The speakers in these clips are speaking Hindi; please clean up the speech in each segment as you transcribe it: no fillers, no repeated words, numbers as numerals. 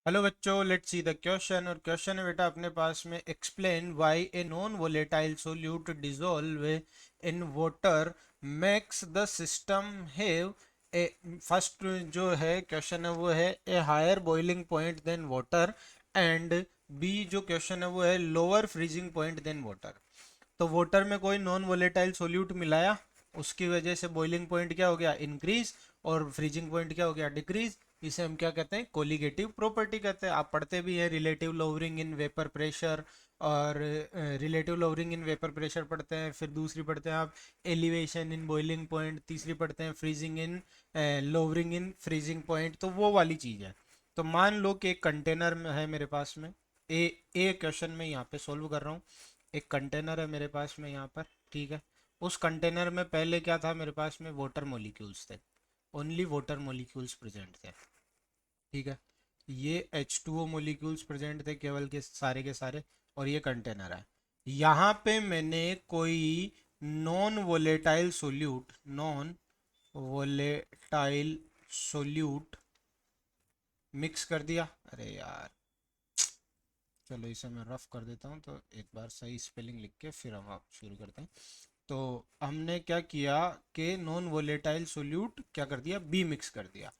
हेलो बच्चों, लेट्स सी द क्वेश्चन। और क्वेश्चन है बेटा अपने पास में, explain why a non volatile solute dissolve in water makes the system have a. First जो है क्वेश्चन है वो है a higher boiling point than water, and B जो क्वेश्चन है वो है lower freezing point than water. तो वाटर में कोई नॉन वोलेटाइल सोल्यूट मिलाया, उसकी वजह से बॉइलिंग पॉइंट क्या हो गया, इंक्रीज, और फ्रीजिंग पॉइंट क्या हो गया, डिक्रीज। इसे हम क्या कहते हैं, कोलिगेटिव प्रॉपर्टी कहते हैं। आप पढ़ते भी हैं relative lowering in vapour pressure, और relative lowering in vapour pressure पढ़ते हैं। फिर दूसरी पढ़ते हैं आप एलिवेशन इन बॉइलिंग पॉइंट, तीसरी पढ़ते हैं freezing in lowering in freezing point. तो वो वाली चीज़ है। तो मान लो कि एक कंटेनर में है मेरे पास में, ए ए क्वेश्चन में यहाँ पे सोल्व कर रहा हूँ। एक कंटेनर है मेरे पास में यहाँ पर, ठीक है। उस कंटेनर में पहले क्या था, मेरे पास में वाटर मॉलिक्यूल्स थे, ओनली वाटर मॉलिक्यूल्स प्रेजेंट थे, ठीक है। ये H2O मॉलिक्यूल्स प्रेजेंट थे केवल के सारे, और ये कंटेनर है। यहाँ पे मैंने कोई नॉन वोलेटाइल सोल्यूट मिक्स कर दिया। अरे यार, चलो इसे मैं रफ कर देता हूँ, तो एक बार सही स्पेलिंग लिख के फिर हम आप शुरू करते हैं। तो हमने क्या किया कि नॉन वोलेटाइल सोल्यूट क्या कर दिया, बी मिक्स कर दिया।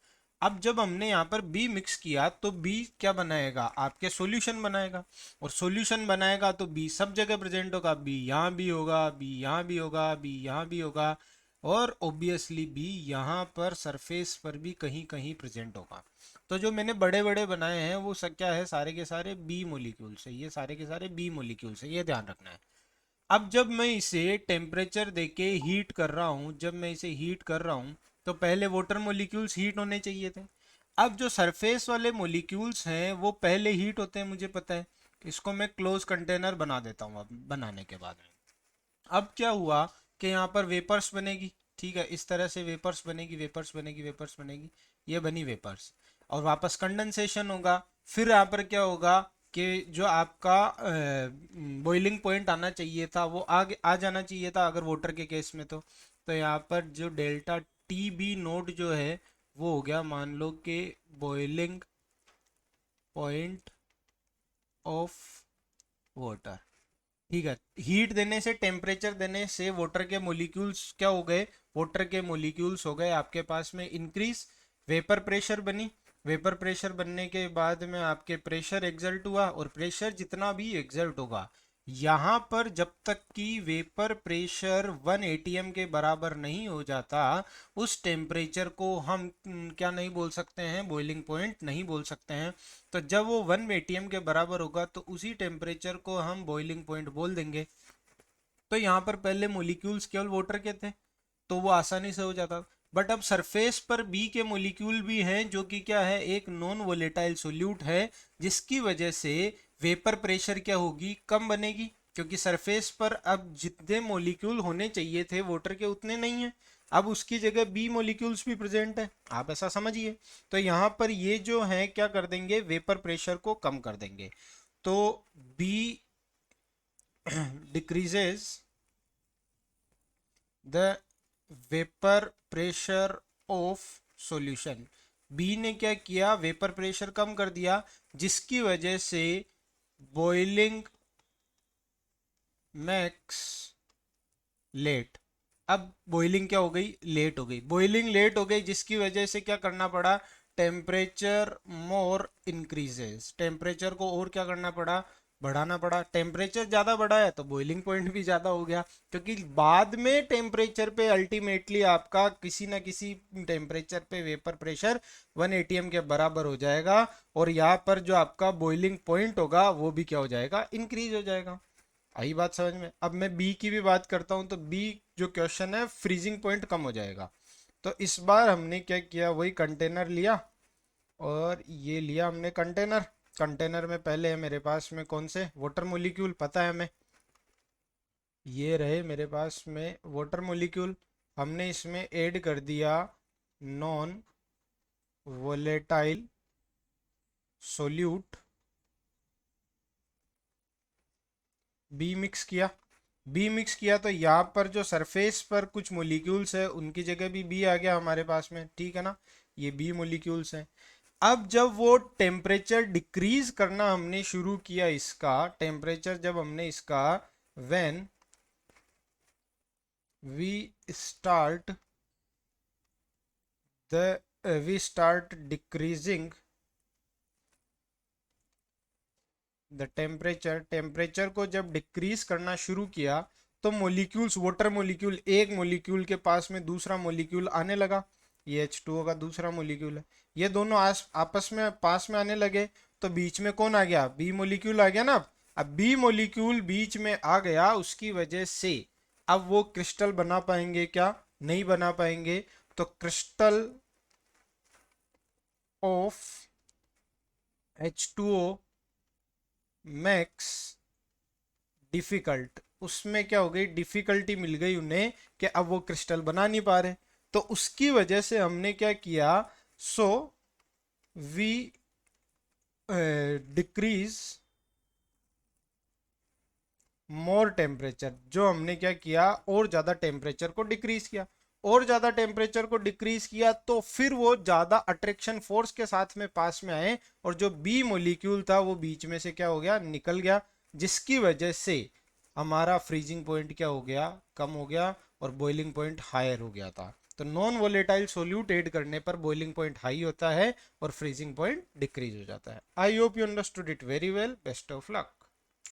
अब जब हमने यहाँ पर बी मिक्स किया तो बी क्या बनाएगा, आपके सॉल्यूशन बनाएगा। और सॉल्यूशन बनाएगा तो बी सब जगह प्रेजेंट होगा, बी यहाँ भी होगा, बी यहाँ भी होगा, बी यहाँ भी होगा, और ऑब्वियसली बी यहाँ पर सरफेस पर भी कहीं कहीं प्रेजेंट होगा। तो जो मैंने बड़े बड़े बनाए हैं वो सब क्या है, सारे के सारे बी मोलिक्यूल्स है, ये सारे के सारे बी मोलिक्यूल्स है, ये ध्यान रखना है। अब जब मैं इसे टेम्परेचर देके हीट कर रहा हूँ, जब मैं इसे हीट कर रहा हूँ, तो पहले वाटर मोलिक्यूल्स हीट होने चाहिए थे। अब जो सरफेस वाले मोलिक्यूल्स हैं वो पहले हीट होते हैं, मुझे पता है। इसको मैं क्लोज कंटेनर बना देता हूँ अब बनाने के बाद में। अब क्या हुआ कि यहाँ पर वेपर्स बनेगी, ठीक है। इस तरह से वेपर्स बनेगी, वेपर्स बनेगी, वेपर्स बनेगी, ये बनी वेपर्स। और वापस कंडेंसेशन होगा। फिर यहाँ पर क्या होगा कि जो आपका बॉइलिंग पॉइंट आना चाहिए था वो आ जाना चाहिए था अगर वाटर के केस में। तो यहाँ पर जो डेल्टा टी बी नोट जो है वो हो गया, मान लो कि बॉइलिंग पॉइंट ऑफ वाटर, ठीक है। हीट देने से, टेम्परेचर देने से वाटर के मोलिक्यूल्स क्या हो गए, वाटर के मोलिक्यूल्स हो गए आपके पास में इंक्रीज। वेपर प्रेशर बनी, वेपर प्रेशर बनने के बाद में आपके प्रेशर एग्जर्ट हुआ, और प्रेशर जितना भी एग्जर्ट होगा, यहाँ पर जब तक कि वेपर प्रेशर 1 atm के बराबर नहीं हो जाता, उस टेम्परेचर को हम क्या नहीं बोल सकते हैं, बॉइलिंग पॉइंट नहीं बोल सकते हैं। तो जब वो 1 atm के बराबर होगा तो उसी टेम्परेचर को हम बॉइलिंग पॉइंट बोल देंगे। तो यहाँ पर पहले मोलिक्यूल्स केवल वाटर के थे, तो वो आसानी से हो जाता। बट अब सरफेस पर बी के मोलिक्यूल भी हैं जो कि क्या है, एक नॉन वोलेटाइल सोल्यूट है, जिसकी वजह से वेपर प्रेशर क्या होगी, कम बनेगी। क्योंकि सरफेस पर अब जितने मोलिक्यूल होने चाहिए थे वाटर के उतने नहीं है, अब उसकी जगह बी मोलिक्यूल्स भी प्रेजेंट है, आप ऐसा समझिए। तो यहाँ पर ये जो है क्या कर देंगे, वेपर प्रेशर को कम कर देंगे। तो B decreases the vapour pressure of solution. B ने क्या किया, वेपर प्रेशर कम कर दिया, जिसकी वजह से बॉइलिंग मैक्स लेट। अब बॉइलिंग क्या हो गई, लेट हो गई, बॉइलिंग लेट हो गई, जिसकी वजह से क्या करना पड़ा, टेम्परेचर मोर इंक्रीजेस, टेम्परेचर को और क्या करना पड़ा, बढ़ाना पड़ा। टेम्परेचर ज़्यादा बढ़ा है तो बॉइलिंग पॉइंट भी ज़्यादा हो गया, क्योंकि बाद में टेम्परेचर पे अल्टीमेटली आपका किसी ना किसी टेम्परेचर पे वेपर प्रेशर 1 atm के बराबर हो जाएगा, और यहाँ पर जो आपका बॉइलिंग पॉइंट होगा वो भी क्या हो जाएगा, इंक्रीज हो जाएगा। आई बात समझ में। अब मैं बी की भी बात करता हूँ, तो बी जो क्वेश्चन है, फ्रीजिंग पॉइंट कम हो जाएगा। तो इस बार हमने क्या किया, वही कंटेनर लिया, और ये लिया हमने कंटेनर। कंटेनर में पहले है मेरे पास में कौन से, वाटर मोलिक्यूल, पता है हमें, ये रहे मेरे पास में वाटर मोलिक्यूल। हमने इसमें ऐड कर दिया non volatile solute, B mix किया। बी मिक्स किया तो यहाँ पर जो सरफेस पर कुछ मोलिक्यूल्स है उनकी जगह भी बी आ गया हमारे पास में, ठीक है ना। ये बी मोलिक्यूल्स हैं। अब जब वो टेम्परेचर डिक्रीज करना हमने शुरू किया, इसका टेम्परेचर जब हमने इसका when we start we start decreasing the temperature को जब डिक्रीज करना शुरू किया तो मोलिक्यूल्स, वाटर मोलिक्यूल, एक मोलिक्यूल के पास में दूसरा मोलिक्यूल आने लगा, ये H2O का दूसरा मोलिक्यूल है, ये दोनों आपस में पास में आने लगे, तो बीच में कौन आ गया, बी मोलिक्यूल आ गया ना। अब बी मोलिक्यूल बीच में आ गया, उसकी वजह से अब वो क्रिस्टल बना पाएंगे क्या, नहीं बना पाएंगे। तो crystal of H2O max difficult, उसमें क्या हो गई, डिफिकल्टी मिल गई उन्हें कि अब वो क्रिस्टल बना नहीं पा रहे, तो उसकी वजह से हमने क्या किया, so we decrease more temperature, जो हमने क्या किया, और ज्यादा टेम्परेचर को डिक्रीज किया, और ज्यादा टेम्परेचर को डिक्रीज किया, तो फिर वो ज्यादा अट्रैक्शन फोर्स के साथ में पास में आए, और जो बी मोलिक्यूल था वो बीच में से क्या हो गया, निकल गया, जिसकी वजह से हमारा फ्रीजिंग पॉइंट क्या हो गया, कम हो गया, और बॉइलिंग पॉइंट हायर हो गया था। तो नॉन वोलेटाइल सोल्यूट ऐड करने पर बॉइलिंग पॉइंट हाई होता है और फ्रीजिंग पॉइंट डिक्रीज हो जाता है। I hope you understood it very well, best of luck.